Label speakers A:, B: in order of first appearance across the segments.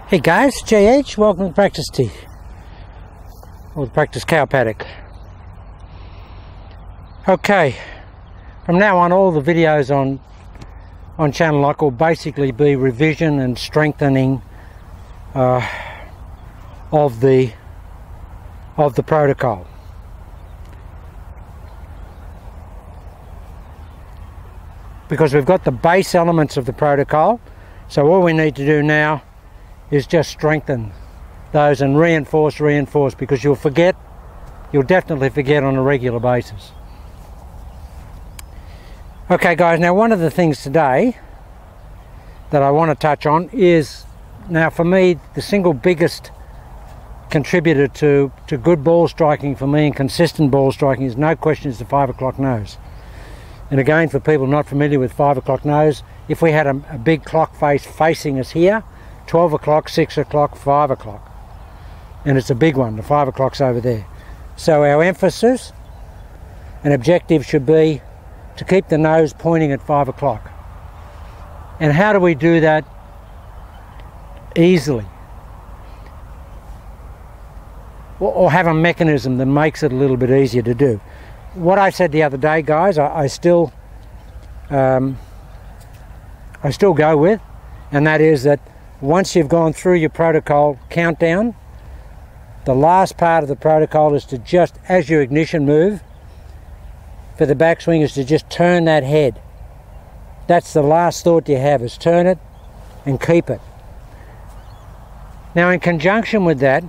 A: Hey guys, JH, welcome to Practice Tee, or the Practice Cow Paddock. Okay, from now on all the videos on Channel Lock will basically be revision and strengthening of the protocol. Because we've got the base elements of the protocol, so all we need to do now is just strengthen those and reinforce, because you'll definitely forget on a regular basis. Okay guys, now one of the things today that I want to touch on is, now for me, the single biggest contributor to good ball striking for me and consistent ball striking is no question is the 5 o'clock nose. And again, for people not familiar with 5 o'clock nose, if we had a big clock face facing us here, 12 o'clock, 6 o'clock, 5 o'clock. And it's a big one, the 5 o'clock's over there. So our emphasis and objective should be to keep the nose pointing at 5 o'clock. And how do we do that easily? Or have a mechanism that makes it a little bit easier to do. What I said the other day, guys, I still go with, and that is that once you've gone through your protocol countdown, the last part of the protocol is to just, as your ignition move for the backswing, is to just turn that head. That's the last thought you have, is turn it and keep it. Now in conjunction with that,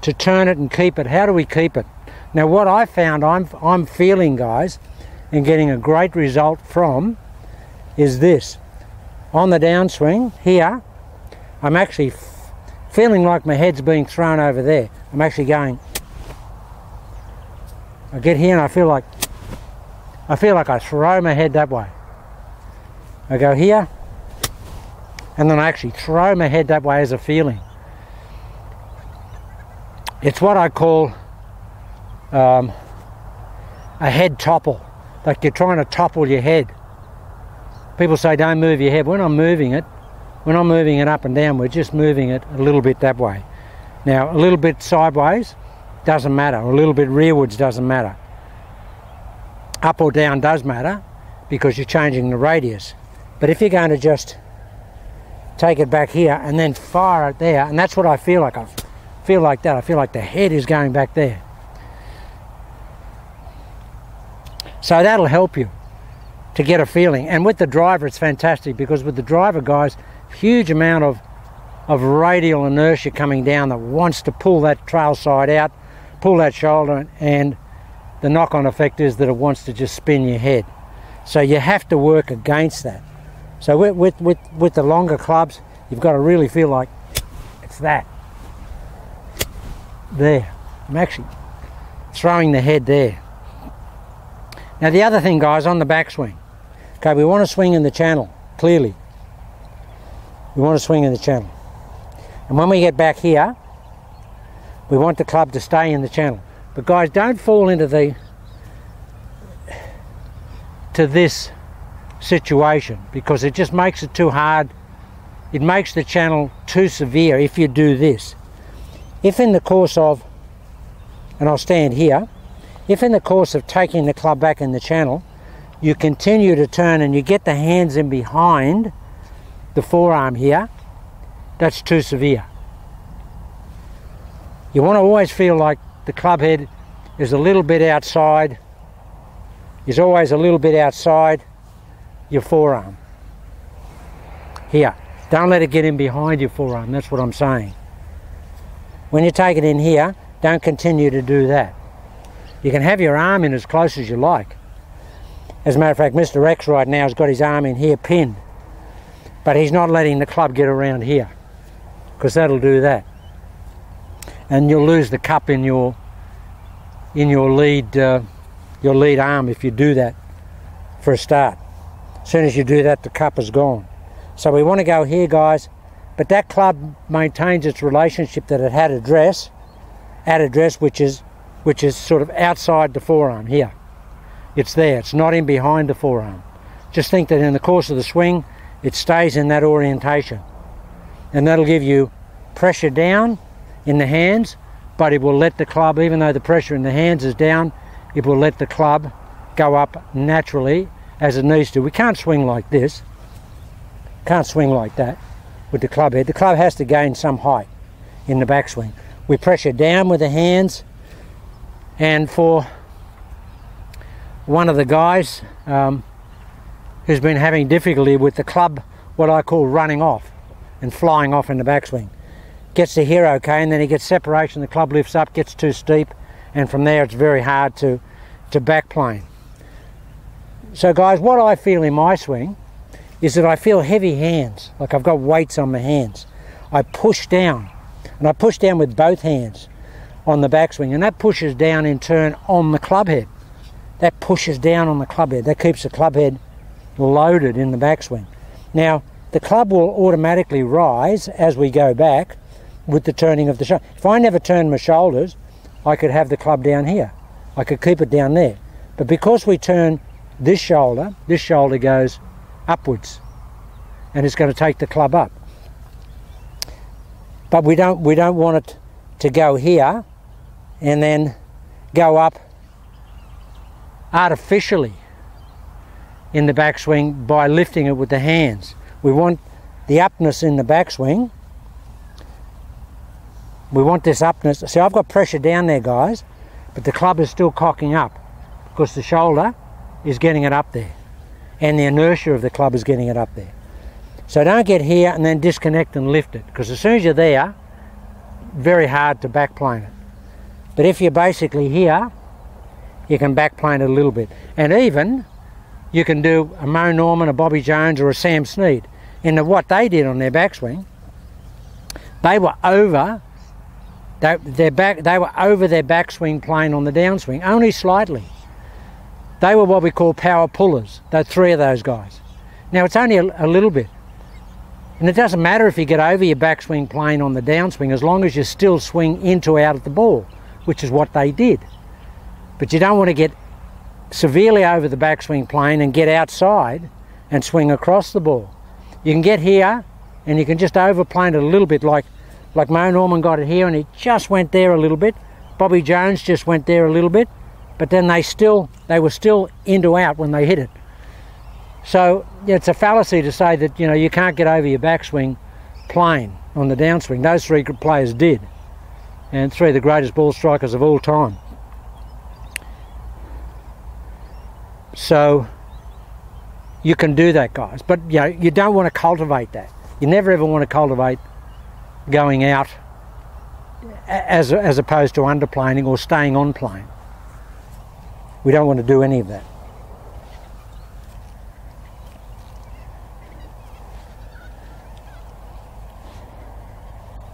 A: to turn it and keep it, how do we keep it? Now what I found I'm feeling, guys, and getting a great result from is this. On the downswing here, I'm actually feeling like my head's being thrown over there. I'm actually going, I get here and I feel like I throw my head that way. I go here, and then I actually throw my head that way as a feeling. It's what I call a head topple, like you're trying to topple your head. People say don't move your head. We're not moving it up and down, we're just moving it a little bit that way. Now a little bit sideways doesn't matter, or a little bit rearwards doesn't matter. Up or down does matter because you're changing the radius. But if you're going to just take it back here and then fire it there, and that's what I feel like. I feel like that. I feel like the head is going back there. So that'll help you to get a feeling. And with the driver it's fantastic, because with the driver, guys, huge amount of radial inertia coming down that wants to pull that trail side out, pull that shoulder, and the knock-on effect is that it wants to just spin your head. So you have to work against that. So with the longer clubs, you've got to really feel like it's that. There. I'm actually throwing the head there. Now the other thing, guys, on the backswing, okay, we want to swing in the channel, clearly. We want to swing in the channel. And when we get back here, we want the club to stay in the channel. But guys, don't fall into this situation, because it just makes it too hard. It makes the channel too severe if you do this. If in the course of, and I'll stand here, if in the course of taking the club back in the channel, you continue to turn and you get the hands in behind the forearm here, that's too severe. You want to always feel like the club head is a little bit outside, is always a little bit outside your forearm. Here, don't let it get in behind your forearm, that's what I'm saying. When you take it in here, don't continue to do that. You can have your arm in as close as you like. As a matter of fact, Mr. X right now has got his arm in here pinned, but he's not letting the club get around here, because that'll do that. And you'll lose the cup in your lead arm if you do that for a start. As soon as you do that, the cup is gone. So we want to go here, guys, but that club maintains its relationship that it had at address, which is sort of outside the forearm here. It's there, it's not in behind the forearm. Just think that in the course of the swing, it stays in that orientation. And that'll give you pressure down in the hands, but it will let the club, even though the pressure in the hands is down, it will let the club go up naturally as it needs to. We can't swing like this. Can't swing like that with the club head. The club has to gain some height in the backswing. We pressure down with the hands, and for one of the guys who's been having difficulty with the club, what I call running off and flying off in the backswing, gets to here okay, and then he gets separation, the club lifts up, gets too steep, and from there it's very hard to backplane. So guys, what I feel in my swing is that I feel heavy hands, like I've got weights on my hands. I push down, and I push down with both hands on the backswing, and that pushes down in turn on the club head. That pushes down on the club head. That keeps the club head loaded in the backswing. Now, the club will automatically rise as we go back with the turning of the shoulder. If I never turned my shoulders, I could have the club down here. I could keep it down there. But because we turn this shoulder goes upwards, and it's going to take the club up. But we don't want it to go here and then go up artificially in the backswing by lifting it with the hands. We want the upness in the backswing. We want this upness. See, I've got pressure down there, guys, but the club is still cocking up because the shoulder is getting it up there, and the inertia of the club is getting it up there. So don't get here and then disconnect and lift it, because as soon as you're there, very hard to backplane it. But if you're basically here, you can backplane it a little bit. And even you can do a Mo Norman, a Bobby Jones, or a Sam Snead. In what they did on their backswing, they were over their backswing plane on the downswing, only slightly. They were what we call power pullers, those three of those guys. Now it's only a little bit. And it doesn't matter if you get over your backswing plane on the downswing, as long as you still swing into out at the ball, which is what they did. But you don't want to get severely over the backswing plane and get outside and swing across the ball. You can get here and you can just overplane it a little bit, like Mo Norman got it here and he just went there a little bit. Bobby Jones just went there a little bit, but then they were still into out when they hit it. So it's a fallacy to say that, you know, you can't get over your backswing plane on the downswing. Those three players did, and three of the greatest ball strikers of all time. So you can do that, guys, but you know, you don't want to cultivate that. You never ever want to cultivate going out as opposed to underplaning or staying on plane. We don't want to do any of that.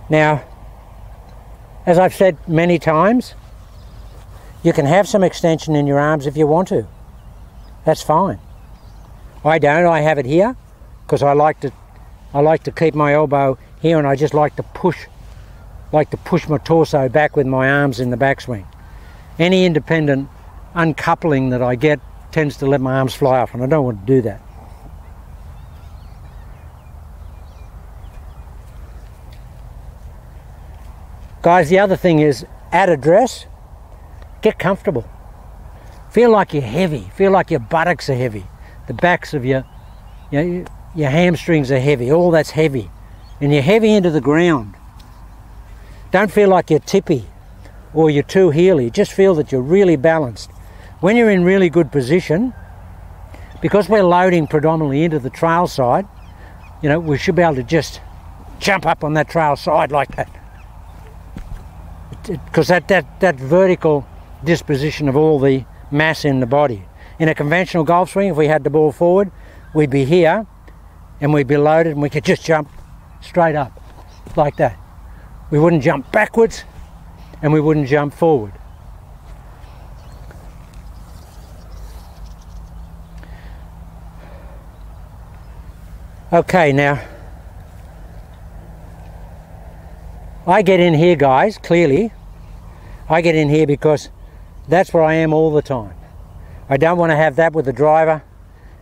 A: Now, as I've said many times, you can have some extension in your arms if you want to. That's fine. I don't. I have it here because I like to keep my elbow here, and I just like to push my torso back with my arms in the backswing. Any independent uncoupling that I get tends to let my arms fly off, and I don't want to do that. Guys, the other thing is, at address, get comfortable. Feel like you're heavy. Feel like your buttocks are heavy. The backs of your hamstrings are heavy. All that's heavy. And you're heavy into the ground. Don't feel like you're tippy or you're too heely. Just feel that you're really balanced. When you're in really good position, because we're loading predominantly into the trail side, you know, we should be able to just jump up on that trail side like that. Because that vertical disposition of all the mass in the body. In a conventional golf swing, if we had the ball forward, we'd be here and we'd be loaded and we could just jump straight up like that. We wouldn't jump backwards and we wouldn't jump forward. Okay, now I get in here, guys, clearly. I get in here because that's where I am all the time. I don't want to have that with the driver,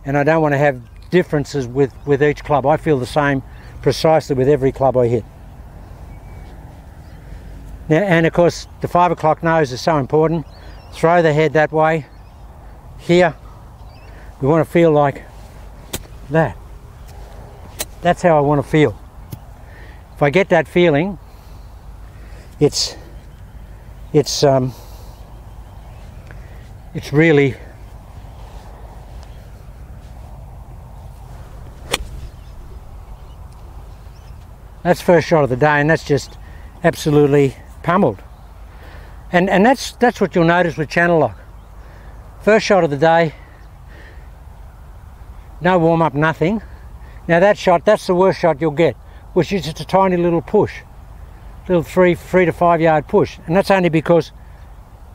A: and I don't want to have differences with each club. I feel the same precisely with every club I hit. Now, and of course the 5 o'clock nose is so important. Throw the head that way. Here we want to feel like that. That's how I want to feel. If I get that feeling, it's really that's first shot of the day, and that's just absolutely pummeled. And that's what you'll notice with channel lock. First shot of the day, no warm up, nothing. Now that shot, that's the worst shot you'll get, which is just a tiny little push, little 3 to 5 yard push, and that's only because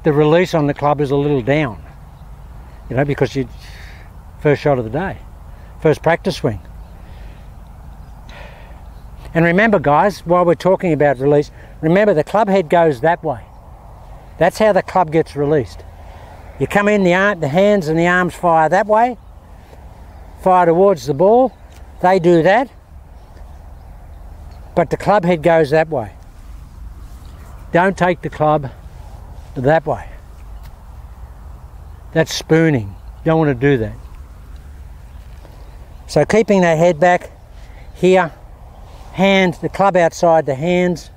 A: the release on the club is a little down. You know, because you first shot of the day, first practice swing. And remember, guys, while we're talking about release, remember the club head goes that way. That's how the club gets released. You come in, the hands and the arms fire that way, fire towards the ball. They do that, but the club head goes that way. Don't take the club that way. That's spooning. Don't want to do that. So keeping that head back here, hands, the club outside the hands.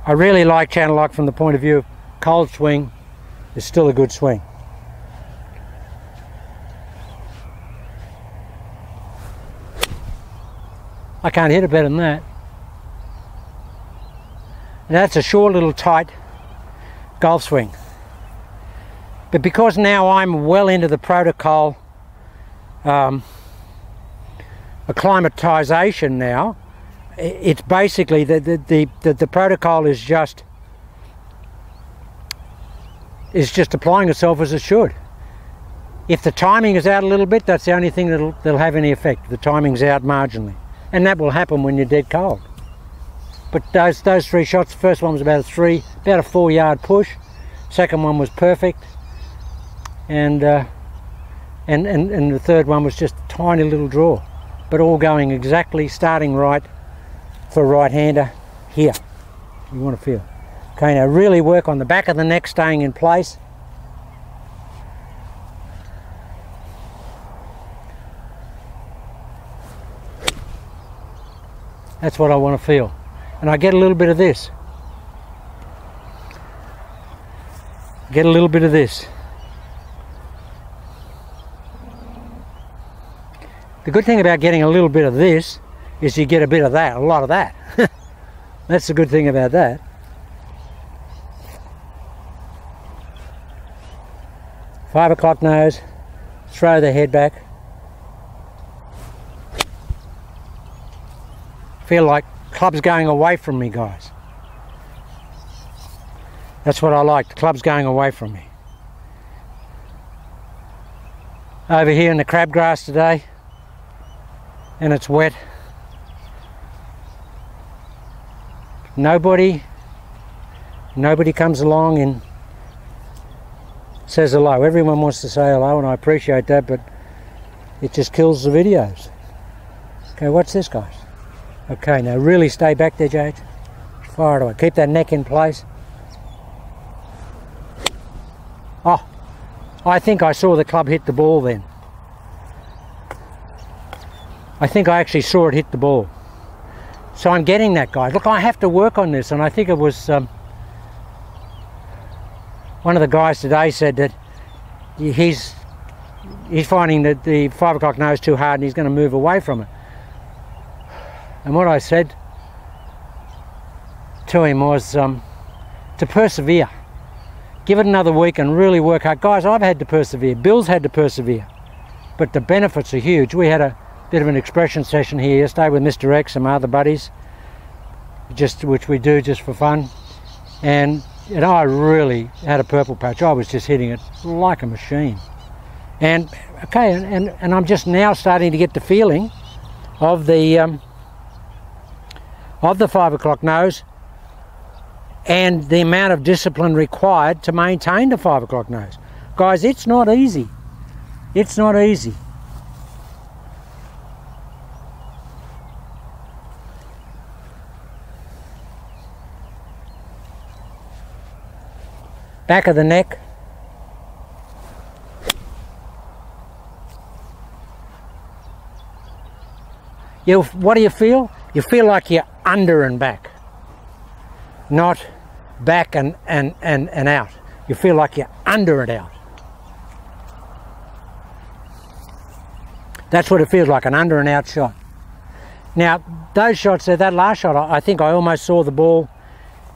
A: I really like channel lock from the point of view of cold swing is still a good swing. I can't hit it better than that. And that's a short little tight golf swing. But because now I'm well into the protocol acclimatization now, it's basically the protocol is just applying itself as it should. If the timing is out a little bit, that's the only thing that'll have any effect. The timing's out marginally, and that will happen when you're dead cold. But those 3 shots, the first one was about a 4 yard push. Second one was perfect, and the third one was just a tiny little draw, but all going exactly, starting right for a right-hander here. You want to feel. Okay, now really work on the back of the neck, staying in place. That's what I want to feel. And I get a little bit of this. Get a little bit of this. The good thing about getting a little bit of this is you get a bit of that, a lot of that. That's the good thing about that. Five o'clock nose, throw the head back. Feel like club's going away from me, guys. That's what I like, the club's going away from me. Over here in the crabgrass today, and it's wet. Nobody comes along and says hello. Everyone wants to say hello, and I appreciate that, but it just kills the videos. Okay, what's this, guys? Okay, now really stay back there, Jade. Fire it away. Keep that neck in place. Oh, I think I saw the club hit the ball then. I think I actually saw it hit the ball. So I'm getting that, guys. Look, I have to work on this, and I think it was one of the guys today said that he's finding that the 5 o'clock nose too hard and he's going to move away from it. And what I said to him was to persevere. Give it another week and really work hard. Guys, I've had to persevere. Bill's had to persevere. But the benefits are huge. We had a bit of an expression session here yesterday with Mr. X and my other buddies, which we do just for fun. And I really had a purple patch. I was just hitting it like a machine. And okay, and I'm just now starting to get the feeling of the 5 o'clock nose and the amount of discipline required to maintain the 5 o'clock nose. Guys, it's not easy. It's not easy. Back of the neck. What do you feel? You feel like you're under and back, not back and out. You feel like you're under and out. That's what it feels like, an under and out shot. Now, those shots there, that last shot, I think I almost saw the ball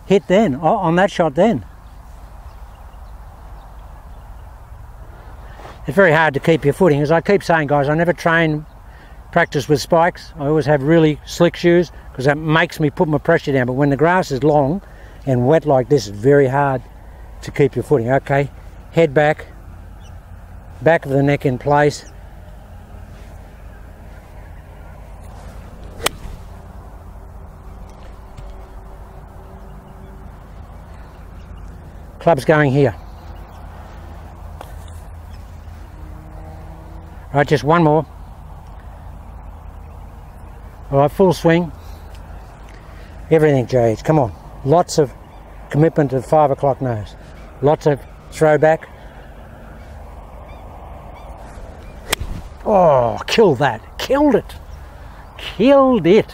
A: hit then, on that shot then. It's very hard to keep your footing. As I keep saying, guys, I never practice with spikes. I always have really slick shoes because that makes me put my pressure down. But when the grass is long and wet like this, it's very hard to keep your footing. Okay, head back, back of the neck in place. Club's going here. Right, just one more. All right, full swing. Everything, JH, come on. Lots of commitment to 5 o'clock nose. Lots of throwback. Oh, killed that. Killed it. Killed it.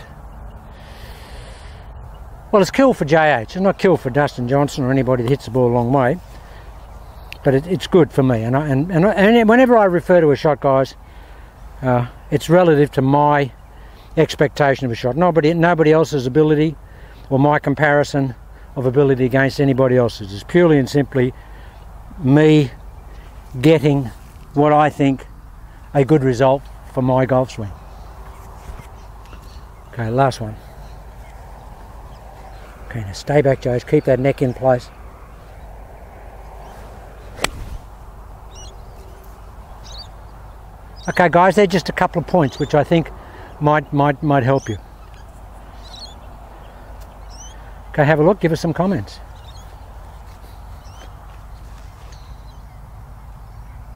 A: Well, it's killed for JH. It's not killed for Dustin Johnson or anybody that hits the ball a long way. But it's good for me. And whenever I refer to a shot, guys, it's relative to my expectation of a shot. Nobody else's ability or my comparison of ability against anybody else's. It's purely and simply me getting what I think a good result for my golf swing. Okay, last one. Okay, now stay back, Joes. Keep that neck in place. Okay, guys, they're just a couple of points which I think might help you. Okay, have a look. Give us some comments.